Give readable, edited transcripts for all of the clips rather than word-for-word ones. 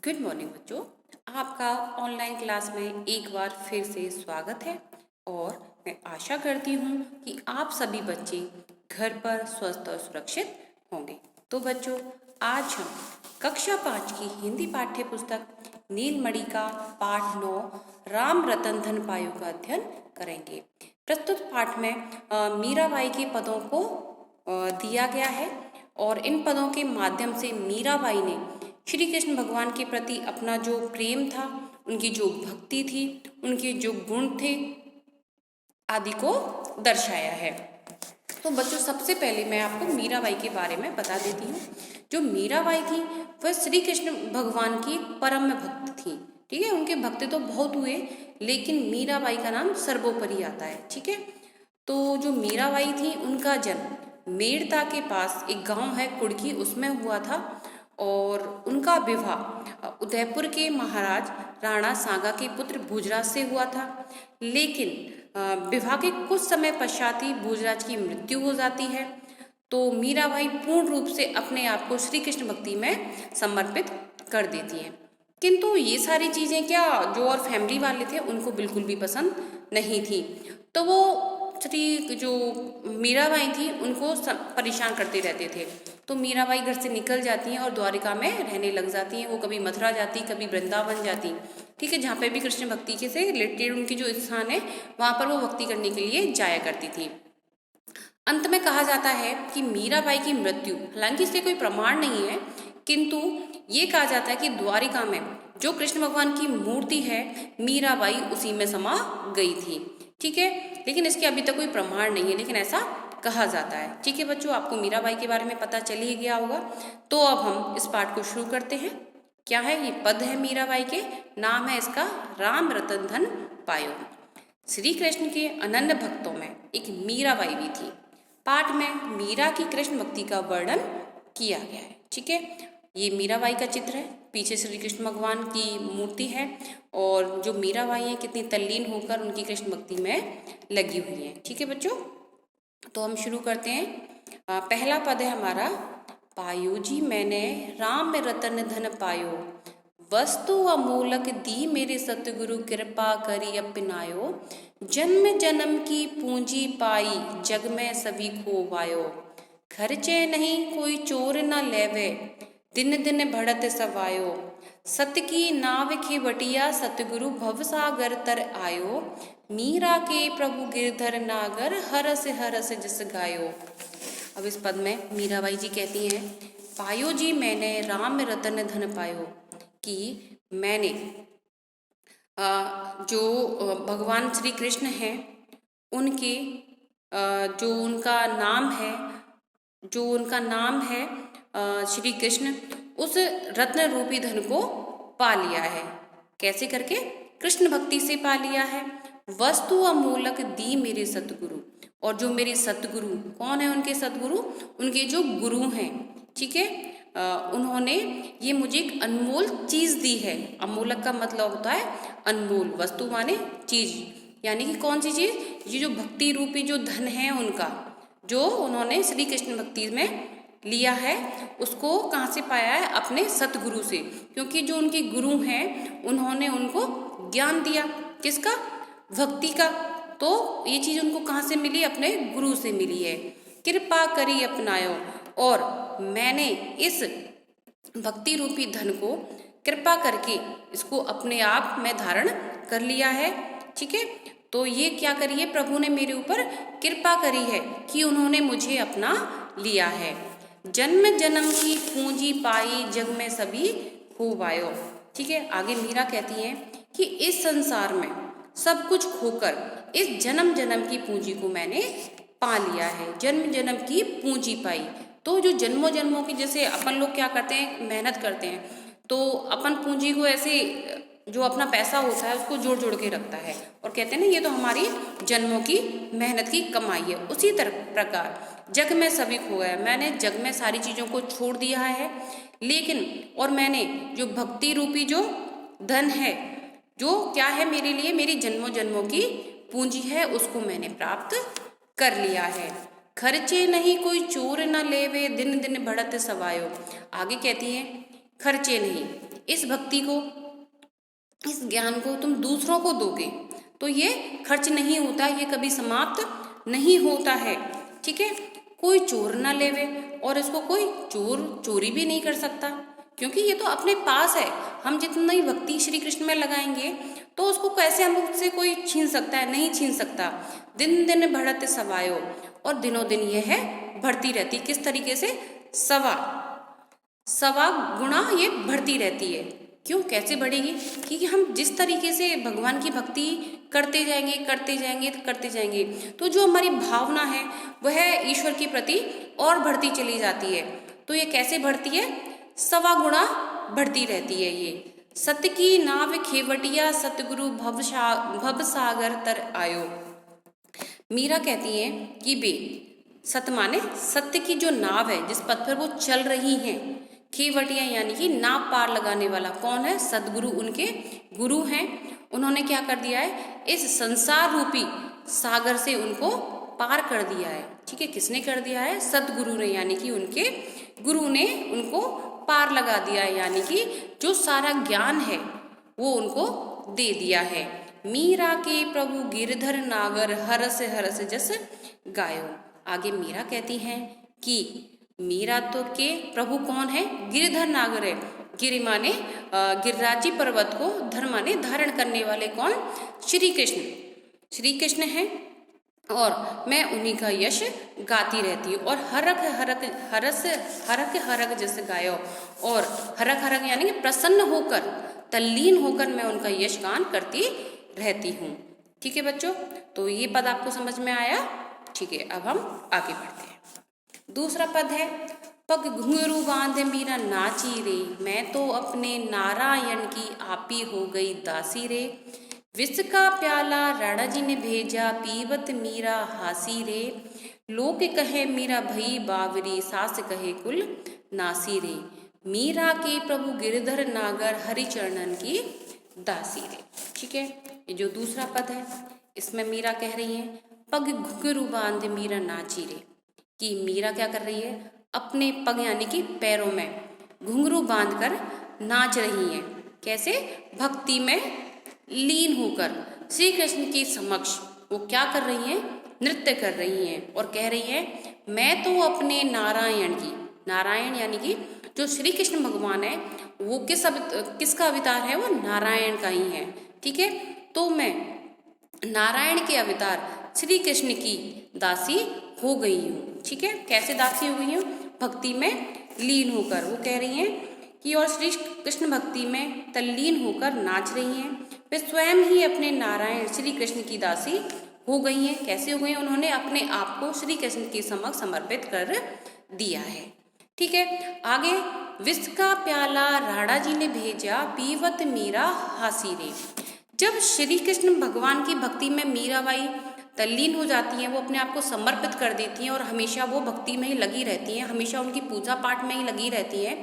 Good morning बच्चों। आपका online class में एक बार फिर से स्वागत है और मैं आशा करती हूँ कि आप सभी बच्चे घर पर स्वस्थ और सुरक्षित होंगे। तो बच्चों, आज हम कक्षा 5 की हिंदी पाठ्य पुस्तक नीलमणि का पाठ 9 राम रतन धन पायो का अध्ययन करेंगे। प्रस्तुत पाठ में मीराबाई के पदों को दिया गया है और इन पदों के माध्यम से मीराबाई ने श्री कृष्ण भगवान के प्रति अपना जो प्रेम था, उनकी जो भक्ति थी, उनके जो गुण थे आदि को दर्शाया है। तो बच्चों, सबसे पहले मैं आपको मीराबाई के बारे में बता देती हूँ। जो मीराबाई थी वह श्री कृष्ण भगवान की परम भक्त थी। ठीक है, उनके भक्त तो बहुत हुए लेकिन मीराबाई का नाम सर्वोपरि आता है। ठीक है, तो जो मीराबाई थी उनका जन्म मेड़ता के पास एक गांव है कुड़की, उसमें हुआ था और उनका विवाह उदयपुर के महाराज राणा सांगा के पुत्र भोजराज से हुआ था। लेकिन विवाह के कुछ समय पश्चात ही भोजराज की मृत्यु हो जाती है। तो मीराबाई पूर्ण रूप से अपने आप को श्री कृष्ण भक्ति में समर्पित कर देती हैं। किंतु ये सारी चीज़ें क्या जो और फैमिली वाले थे उनको बिल्कुल भी पसंद नहीं थी। तो वो जो मीराबाई थी उनको परेशान करते रहते थे। तो मीराबाई घर से निकल जाती हैं और द्वारिका में रहने लग जाती हैं। वो कभी मथुरा जाती, कभी वृंदावन जाती। ठीक है, जहाँ पे भी कृष्ण भक्ति के से रिलेटेड उनकी जो स्थान है वहाँ पर वो भक्ति करने के लिए जाया करती थी। अंत में कहा जाता है कि मीराबाई की मृत्यु, हालांकि इससे कोई प्रमाण नहीं है, किंतु ये कहा जाता है कि द्वारिका में जो कृष्ण भगवान की मूर्ति है मीराबाई उसी में समा गई थी। ठीक है, लेकिन इसके अभी तक कोई प्रमाण नहीं है, लेकिन ऐसा कहा जाता है। ठीक है बच्चों, आपको मीराबाई के बारे में पता चल ही गया होगा। तो अब हम इस पाठ को शुरू करते हैं। क्या है ये? पद है मीराबाई के, नाम है इसका राम रतन धन पायो। श्री कृष्ण के अनन्य भक्तों में एक मीराबाई भी थी। पाठ में मीरा की कृष्ण भक्ति का वर्णन किया गया है। ठीक है, ये मीराबाई का चित्र है, पीछे श्री कृष्ण भगवान की मूर्ति है और जो मीराबाई है कितनी तल्लीन होकर उनकी कृष्ण भक्ति में लगी हुई है। ठीक है बच्चों, तो हम शुरू करते हैं। पहला पद है हमारा, पायो जी मैंने राम रतन धन पायो, वस्तु अमूलक दी मेरे सतगुरु कृपा करी अपनायो, जन्म जन्म की पूंजी पाई जग में सभी खोवायो, खर्चे नहीं कोई चोर न लेवे दिन दिन बढ़त सवायो, सत की नाव की बटिया सतगुरु भवसागर तर आयो, मीरा के प्रभु गिरधर नागर हरस जस गायो। अब इस पद में मीराबाई जी कहती हैं, पायो जी मैंने राम रतन धन पायो, कि मैंने जो भगवान श्री कृष्ण हैं उनके जो उनका नाम है श्री कृष्ण, उस रत्न रूपी धन को पा लिया है। कैसे करके? कृष्ण भक्ति से पा लिया है। वस्तु अमूलक दी मेरे सतगुरु, और जो मेरे सतगुरु कौन है? उनके सतगुरु, उनके जो गुरु हैं। ठीक है, उन्होंने ये मुझे एक अनमोल चीज दी है। अमूलक का मतलब होता है अनमोल, वस्तु माने चीज, यानी कि कौन सी चीज? ये जो भक्ति रूपी जो धन है उनका, जो उन्होंने श्री कृष्ण भक्ति में लिया है, उसको कहाँ से पाया है? अपने सतगुरु से। क्योंकि जो उनके गुरु हैं उन्होंने उनको ज्ञान दिया, किसका? भक्ति का। तो ये चीज उनको कहाँ से मिली? अपने गुरु से मिली है। कृपा करी अपनायो, और मैंने इस भक्ति रूपी धन को कृपा करके इसको अपने आप में धारण कर लिया है। ठीक है, तो ये क्या करी है? प्रभु ने मेरे ऊपर कृपा करी है कि उन्होंने मुझे अपना लिया है। जन्म जन्म की पूंजी पाई जग में सभी खोवायो। ठीक है, आगे मीरा कहती हैं कि इस संसार में सब कुछ खोकर इस जन्म जन्म की पूंजी को मैंने पा लिया है। जन्म जन्म की पूंजी पाई, तो जो जन्मों जन्मों की, जैसे अपन लोग क्या करते हैं, मेहनत करते हैं, तो अपन पूंजी को ऐसे जो अपना पैसा होता है उसको जोड़ जोड़ के रखता है और कहते हैं ना ये तो हमारी जन्मों की मेहनत की कमाई है। उसी प्रकार जग में सभी खो गया, मैंने जग में सारी चीज़ों को छोड़ दिया है, लेकिन और मैंने जो भक्ति रूपी जो धन है, जो क्या है मेरे लिए, मेरी जन्मों जन्मों की पूंजी है, उसको मैंने प्राप्त कर लिया है। खर्चे नहीं कोई चोर न लेवे दिन दिन बढ़त सवायो। आगे कहती है खर्चे नहीं, इस भक्ति को, इस ज्ञान को तुम दूसरों को दोगे तो ये खर्च नहीं होता, ये कभी समाप्त नहीं होता है। ठीक है, कोई चोर ना लेवे और इसको कोई चोरी भी नहीं कर सकता, क्योंकि ये तो अपने पास है। हम जितना ही भक्ति श्री कृष्ण में लगाएंगे तो उसको कैसे हमसे कोई छीन सकता है, नहीं छीन सकता। दिन दिन बढ़त सवायो, और दिनों दिन यह है बढ़ती रहती। किस तरीके से? सवा गुणा ये बढ़ती रहती है। क्यों, कैसे बढ़ेगी? क्योंकि हम जिस तरीके से भगवान की भक्ति करते जाएंगे तो जो हमारी भावना है वह ईश्वर के प्रति और बढ़ती चली जाती है। तो ये कैसे बढ़ती है? सवा गुणा बढ़ती रहती है ये। सत्य की नाव खेवटिया, सतगुरु भव सागर तर आयो। मीरा कहती है कि बे, सत्य माने सत्य की जो नाव है, जिस पथ पर वो चल रही हैं, खेवटिया यानी कि नाव पार लगाने वाला कौन है? सदगुरु, उनके गुरु हैं। उन्होंने क्या कर दिया है? इस संसार रूपी सागर से उनको पार कर दिया है। ठीक है, किसने कर दिया है? सदगुरु ने, यानी कि उनके गुरु ने उनको पार लगा दिया है, यानी कि जो सारा ज्ञान है वो उनको दे दिया है। मीरा के प्रभु गिरधर नागर, हरस जस गायो। आगे मीरा कहती हैं कि मीरा तो के प्रभु कौन है? गिरधर नागर है। गिरि माने गिरिराजी पर्वत को, धर माने धारण करने वाले कौन? श्री कृष्ण। श्री कृष्ण हैं और मैं उन्हीं का यश गाती रहती हूँ। और हरक जैसे गायो, और हरक यानी कि प्रसन्न होकर, तल्लीन होकर मैं उनका यश गान करती रहती हूँ। ठीक है बच्चों, तो ये पद आपको समझ में आया? ठीक है, अब हम आगे बढ़ते हैं। दूसरा पद है, पग घुंघरू बांधे मीरा नाची रे, मैं तो अपने नारायण की आपी हो गई दासी रे। विष का प्याला राणा जी ने भेजा, पीवत मीरा हासी रे। लोक कहे मीरा भई बावरी, सास कहे कुल नासी रे। मीरा के प्रभु गिरधर नागर, हरिचरणन की दासी रे। ठीक है, ये जो दूसरा पद है इसमें मीरा कह रही है, पग घुंघरू बांधे मीरा नाची रे, कि मीरा क्या कर रही है? अपने पग यानी कि पैरों में घुंघरू बांधकर नाच रही हैं। कैसे? भक्ति में लीन होकर श्री कृष्ण के समक्ष वो क्या कर रही हैं? नृत्य कर रही हैं और कह रही हैं, मैं तो अपने नारायण की, नारायण यानी कि जो श्री कृष्ण भगवान है वो किसका अवतार है? वो नारायण का ही है। ठीक है, तो मैं नारायण के अवतार श्री कृष्ण की दासी हो गई हूँ। ठीक है, कैसे दासी हो गई हूँ? भक्ति में लीन होकर। वो कह रही हैं कि और श्री कृष्ण भक्ति में तल्लीन होकर नाच रही हैं। वे स्वयं ही अपने नारायण श्री कृष्ण की दासी हो गई हैं। कैसे हो गई हैं? उन्होंने अपने आप को श्री कृष्ण के समक्ष समर्पित कर दिया है। ठीक है, आगे, विष का प्याला राणा जी ने भेजा, पीवत मीरा हासी रे। जब श्री कृष्ण भगवान की भक्ति में मीराबाई तल्लीन हो जाती हैं, वो अपने आप को समर्पित कर देती हैं और हमेशा वो भक्ति में ही लगी रहती हैं, हमेशा उनकी पूजा पाठ में ही लगी रहती हैं,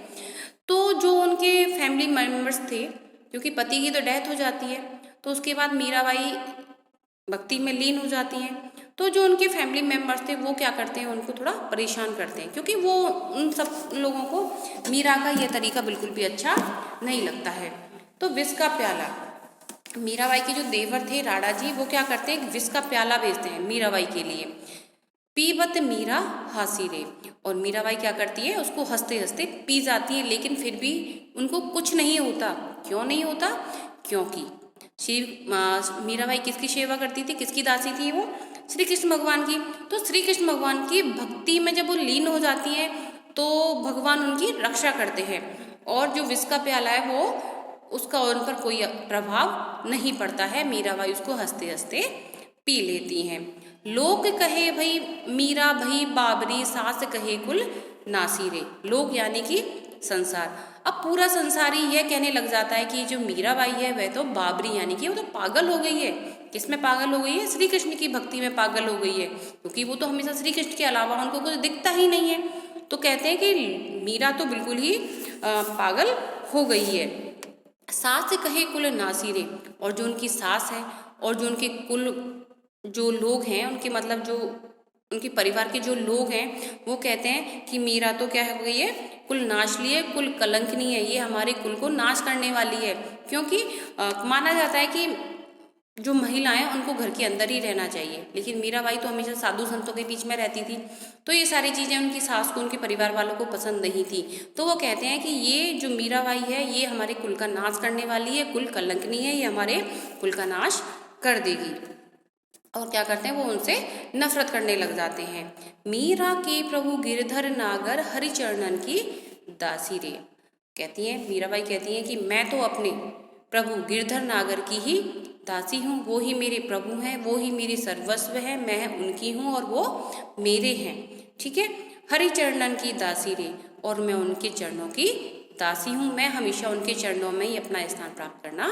तो जो उनके फैमिली मेम्बर्स थे, क्योंकि पति की तो डेथ हो जाती है, तो उसके बाद मीराबाई भक्ति में लीन हो जाती हैं, तो जो उनके फैमिली मेम्बर्स थे वो क्या करते हैं? उनको थोड़ा परेशान करते हैं, क्योंकि वो उन सब लोगों को मीरा का ये तरीका बिल्कुल भी अच्छा नहीं लगता है। तो विष का प्याला, मीराबाई के जो देवर थे राणा जी, वो क्या करते हैं? विष का प्याला भेजते हैं मीराबाई के लिए। पीबत मीरा हासी रे, और मीराबाई क्या करती है? उसको हंसते हंसते पी जाती है, लेकिन फिर भी उनको कुछ नहीं होता। क्यों नहीं होता? क्योंकि मीराबाई किसकी सेवा करती थी? किसकी दासी थी वो? श्री कृष्ण भगवान की। तो श्री कृष्ण भगवान की भक्ति में जब वो लीन हो जाती हैं तो भगवान उनकी रक्षा करते हैं, और जो विष का प्याला है वो उसका उन पर कोई प्रभाव नहीं पड़ता है। मीराबाई उसको हंसते हंसते पी लेती हैं। लोग कहे भई मीरा भई बाबरी, सास कहे कुल नासी रे। लोग यानी कि संसार। अब पूरा संसार ही यह कहने लग जाता है कि जो मीराबाई है वह तो बाबरी यानी कि वो तो पागल हो गई है। किसमें पागल हो गई है? श्री कृष्ण की भक्ति में पागल हो गई है, क्योंकि वो तो हमेशा श्री कृष्ण के अलावा उनको कुछ दिखता ही नहीं है। तो कहते हैं कि मीरा तो बिल्कुल ही पागल हो गई है। सास कहे कुल नासी रे, और जो उनकी सास है और जो उनके कुल जो लोग हैं, उनके मतलब जो उनके परिवार के जो लोग हैं वो कहते हैं कि मीरा तो क्या हो गई है, कुल नाशली है, कुल कलंकनी है, ये हमारे कुल को नाश करने वाली है। क्योंकि माना जाता है कि जो महिलाएं उनको घर के अंदर ही रहना चाहिए, लेकिन मीराबाई तो हमेशा साधु संतों के बीच में रहती थी, तो ये सारी चीज़ें उनकी सास को, उनके परिवार वालों को पसंद नहीं थी। तो वो कहते हैं कि ये जो मीराबाई है ये हमारे कुल का नाश करने वाली है, कुल कलंकनी है, ये हमारे कुल का नाश कर देगी। और क्या करते हैं, वो उनसे नफरत करने लग जाते हैं। मीरा के प्रभु गिरधर नागर हरिचरणन की दासी रे। कहती हैं मीराबाई, कहती हैं कि मैं तो अपने प्रभु गिरधर नागर की ही दासी हूँ, वो ही मेरे प्रभु हैं, वो ही मेरी सर्वस्व है, मैं उनकी हूँ और वो मेरे हैं। ठीक है, हरिचरणन की दासी रे, और मैं उनके चरणों की दासी हूँ, मैं हमेशा उनके चरणों में ही अपना स्थान प्राप्त करना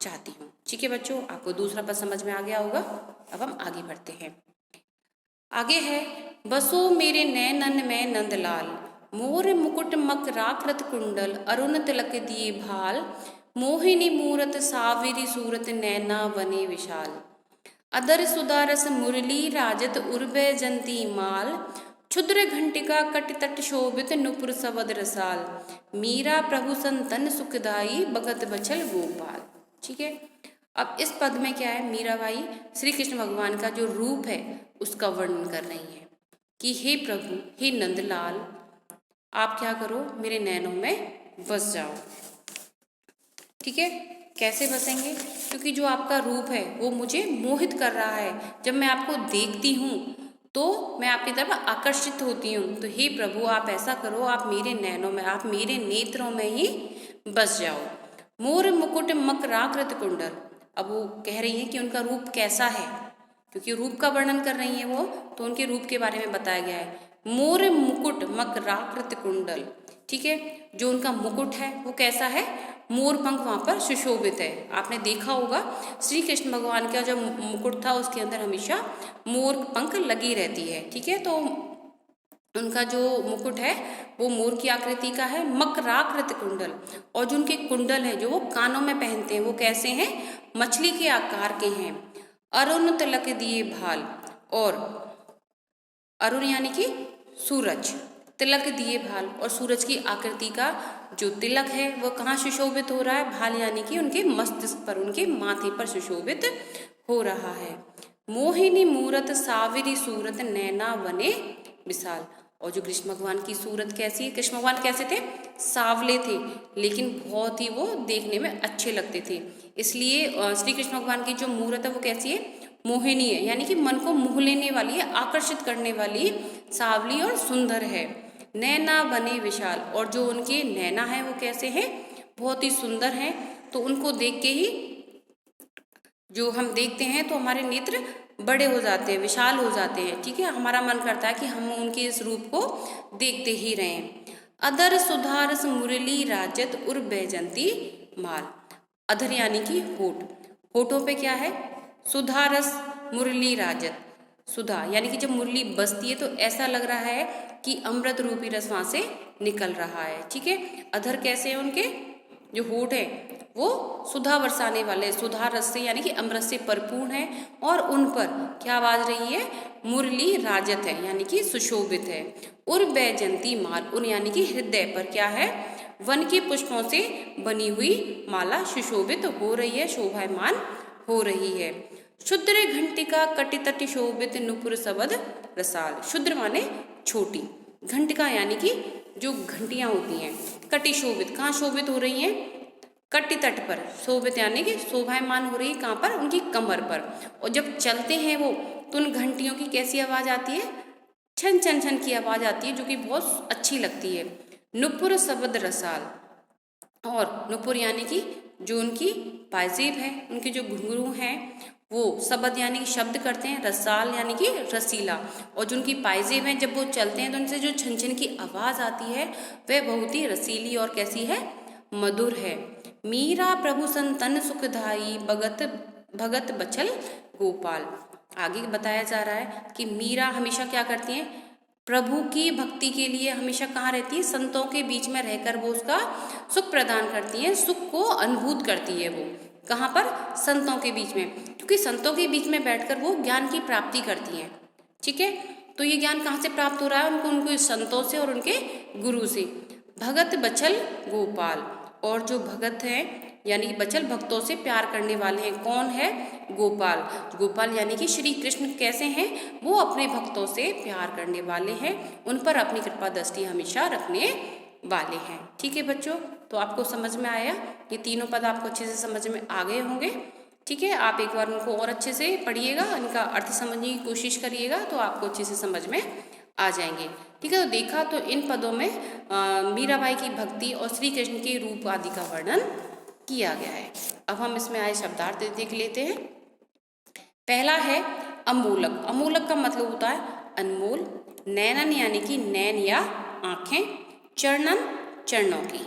चाहती हूँ। ठीक है बच्चों, आपको दूसरा पद समझ में आ गया होगा। अब हम आगे बढ़ते हैं। आगे है, बसो मेरे नैनन में नंदलाल, मोर मुकुट मकराकृत कुंडल, अरुण तिलक दिए भाल, मोहिनी मूरत साविरी सूरत, नैना वने विशाल, अदर सुदारस मुरली राजत उर्वे जंती माल, क्षुद्र घंटिका कट तट शोभित नुपुर सवद रसाल, मीरा प्रभु संतन सुखदाई बगत बछल गोपाल। ठीक है, अब इस पद में क्या है, मीराबाई श्री कृष्ण भगवान का जो रूप है उसका वर्णन कर रही है कि हे प्रभु, हे नंदलाल, आप क्या करो, मेरे नैनों में बस जाओ। ठीक है, कैसे बसेंगे, क्योंकि जो आपका रूप है वो मुझे मोहित कर रहा है। जब मैं आपको देखती हूँ तो मैं आपकी तरफ आकर्षित होती हूँ। तो हे प्रभु, आप ऐसा करो, आप मेरे नैनों में, आप मेरे नेत्रों में ही बस जाओ। मोर मुकुट मकराकृत कुंडल, अब वो कह रही हैं कि उनका रूप कैसा है, क्योंकि रूप का वर्णन कर रही हैं वो, तो उनके रूप के बारे में बताया गया है। मोर मुकुट मकराकृत कुंडल, ठीक है, जो उनका मुकुट है वो कैसा है, मोर पंख वहाँ पर सुशोभित है। आपने देखा होगा श्री कृष्ण भगवान का जो मुकुट था उसके अंदर हमेशा मोर पंख लगी रहती है। ठीक है, तो उनका जो मुकुट है वो मोर की आकृति का है, मकराकृत कुंडल, और जो उनके कुंडल है जो वो कानों में पहनते हैं वो कैसे हैं, मछली के आकार के हैं। अरुण तिलक दिए भाल, और अरुण यानी कि सूरज, तिलक दिए भाल, और सूरज की आकृति का जो तिलक है वह कहाँ सुशोभित हो रहा है, भाल यानी कि उनके मस्तिष्क पर, उनके माथे पर सुशोभित हो रहा है। मोहिनी मूरत साविरी सूरत, नैना वने विशाल, और जो कृष्ण भगवान की सूरत कैसी है, कृष्ण भगवान कैसे थे, सांवले थे, लेकिन बहुत ही वो देखने में अच्छे लगते थे। इसलिए श्री कृष्ण भगवान की जो मूरत है वो कैसी है, मोहिनी है, यानी कि मन को मोह लेने वाली है, आकर्षित करने वाली, सांवली और सुंदर है। नैना बने विशाल, और जो उनके नैना है वो कैसे हैं, बहुत ही सुंदर हैं। तो उनको देख के ही जो हम देखते हैं तो हमारे नेत्र बड़े हो जाते हैं, विशाल हो जाते हैं। ठीक है, हमारा मन करता है कि हम उनके इस रूप को देखते ही रहें। अधर सुधारस मुरली राजत उर बैजंती माल, अधर यानी कि होठ, होठों पे क्या है, सुधारस मुरली राजत, सुधा यानी कि जब मुरली बजती है तो ऐसा लग रहा है कि अमृत रूपी रस वहां से निकल रहा है। ठीक है, अधर कैसे हैं उनके, जो होठ है वो सुधा बरसाने वाले, सुधा रस से यानी कि अमृत से परिपूर्ण है, और उन पर क्या आवाज रही है, मुरली राजत है, यानी कि सुशोभित है। उर बैजंती माल, उन यानी कि हृदय पर क्या है, वन के पुष्पों से बनी हुई माला सुशोभित हो रही है, शोभायमान हो रही है। शुद्र घंटिका कटितटि शोभित नुपुर सबद रसाल, शुद्र माने छोटी, घंटिका यानी कि जो घंटियां होती हैं, कटि शोभित, कहाँ शोभित हो रही हैं, कटि तट पर, शोभित यानी कि शोभायमान हो रही है, कहाँ पर, उनकी कमर पर। और जब चलते हैं वो तो उन घंटियों की कैसी आवाज आती है, छन छन छन की आवाज आती है, जो कि बहुत अच्छी लगती है। नुपुर सबद रसाल, और नुपुर यानी कि जो उनकी पायजेब है, उनके जो घुंघरू हैं वो शब्द यानी कि शब्द करते हैं, रसाल यानी कि रसीला, और जो उनकी पायजेब हैं जब वो चलते हैं तो उनसे जो छन छन की आवाज आती है वह बहुत ही रसीली और कैसी है, मधुर है। मीरा प्रभु संतन सुखदाई भगत भगत बचल गोपाल, आगे बताया जा रहा है कि मीरा हमेशा क्या करती हैं, प्रभु की भक्ति के लिए हमेशा कहाँ रहती है, संतों के बीच में रहकर वो उसका सुख प्रदान करती हैं, सुख को अनुभूत करती है वो, कहाँ पर, संतों के बीच में, क्योंकि संतों के बीच में बैठकर वो ज्ञान की प्राप्ति करती हैं। ठीक है, तो ये ज्ञान कहाँ से प्राप्त हो रहा है उनको? उनको संतों से और उनके गुरु से। भगत बचल गोपाल, और जो भगत हैं यानी कि बचल भक्तों से प्यार करने वाले हैं, कौन है? गोपाल। गोपाल यानी कि श्री कृष्ण कैसे हैं? वो अपने भक्तों से प्यार करने वाले हैं, उन पर अपनी कृपा दृष्टि हमेशा रखने वाले हैं। ठीक है बच्चों, तो आपको समझ में आया? ये तीनों पद आपको अच्छे से समझ में आ गए होंगे। ठीक है, आप एक बार उनको और अच्छे से पढ़िएगा, इनका अर्थ समझने की कोशिश करिएगा तो आपको अच्छे से समझ में आ जाएंगे। ठीक है, तो देखा तो इन पदों में मीराबाई की भक्ति और श्री कृष्ण के रूप आदि का वर्णन किया गया है। अब हम इसमें आए शब्दार्थ देख लेते हैं। पहला है अमूलक। अमूलक का मतलब होता है अनमोल। नैनन यानी कि नैन या आंखें। चरणन चरणों की।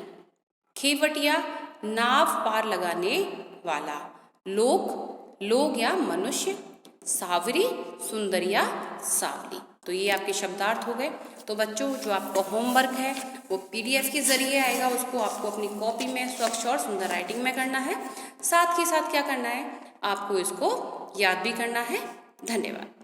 खेवटिया नाव पार लगाने वाला। लोक लोग या मनुष्य। सावरी सुंदर या सावली। तो ये आपके शब्दार्थ हो गए। तो बच्चों जो आपका होमवर्क है वो PDF के जरिए आएगा, उसको आपको अपनी कॉपी में स्वच्छ और सुंदर राइटिंग में करना है। साथ ही साथ क्या करना है, आपको इसको याद भी करना है। धन्यवाद।